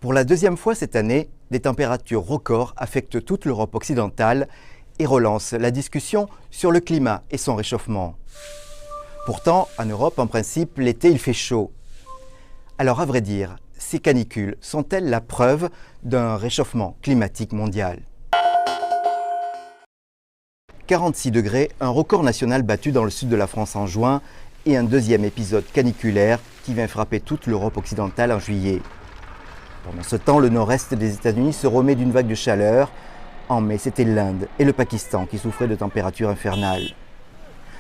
Pour la deuxième fois cette année, des températures records affectent toute l'Europe occidentale et relancent la discussion sur le climat et son réchauffement. Pourtant, en Europe, en principe, l'été, il fait chaud. Alors, à vrai dire, ces canicules sont-elles la preuve d'un réchauffement climatique mondial ? 46 degrés, un record national battu dans le sud de la France en juin et un deuxième épisode caniculaire qui vient frapper toute l'Europe occidentale en juillet. Pendant ce temps, le nord-est des États-Unis se remet d'une vague de chaleur. En mai, c'était l'Inde et le Pakistan qui souffraient de températures infernales.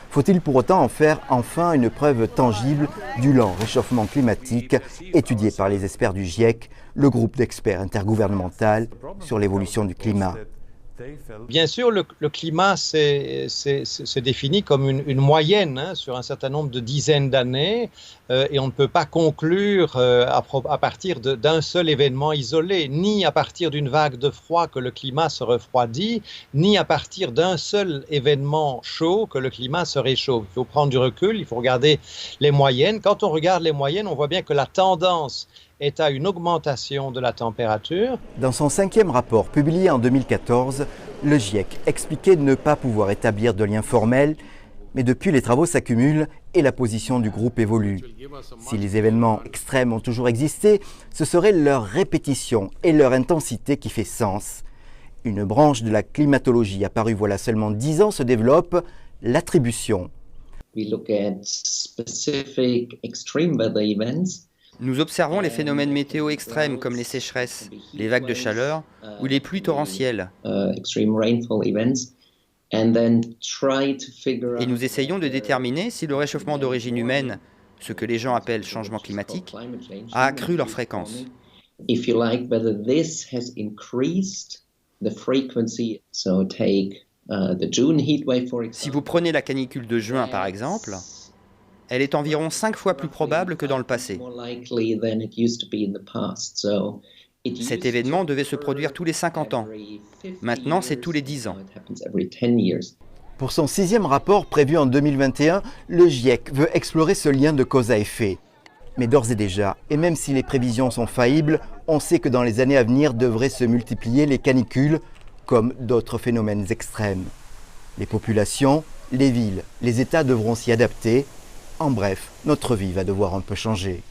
Faut-il pour autant en faire enfin une preuve tangible du lent réchauffement climatique étudié par les experts du GIEC, le groupe d'experts intergouvernemental sur l'évolution du climat? Bien sûr, le climat se définit comme une moyenne sur un certain nombre de dizaines d'années et on ne peut pas conclure à partir d'un seul événement isolé, ni à partir d'une vague de froid que le climat se refroidit, ni à partir d'un seul événement chaud que le climat se réchauffe. Il faut prendre du recul, il faut regarder les moyennes. Quand on regarde les moyennes, on voit bien que la tendance est à une augmentation de la température. Dans son 5e rapport publié en 2014, le GIEC expliquait ne pas pouvoir établir de lien formel, mais depuis les travaux s'accumulent et la position du groupe évolue. Si les événements extrêmes ont toujours existé, ce serait leur répétition et leur intensité qui fait sens. Une branche de la climatologie apparue voilà seulement 10 ans se développe, l'attribution. Nous observons les phénomènes météo extrêmes comme les sécheresses, les vagues de chaleur ou les pluies torrentielles. Et nous essayons de déterminer si le réchauffement d'origine humaine, ce que les gens appellent changement climatique, a accru leur fréquence. Si vous prenez la canicule de juin par exemple, elle est environ 5 fois plus probable que dans le passé. Cet événement devait se produire tous les 50 ans. Maintenant, c'est tous les 10 ans. Pour son 6e rapport prévu en 2021, le GIEC veut explorer ce lien de cause à effet. Mais d'ores et déjà, et même si les prévisions sont faillibles, on sait que dans les années à venir devraient se multiplier les canicules, comme d'autres phénomènes extrêmes. Les populations, les villes, les États devront s'y adapter. En bref, notre vie va devoir un peu changer.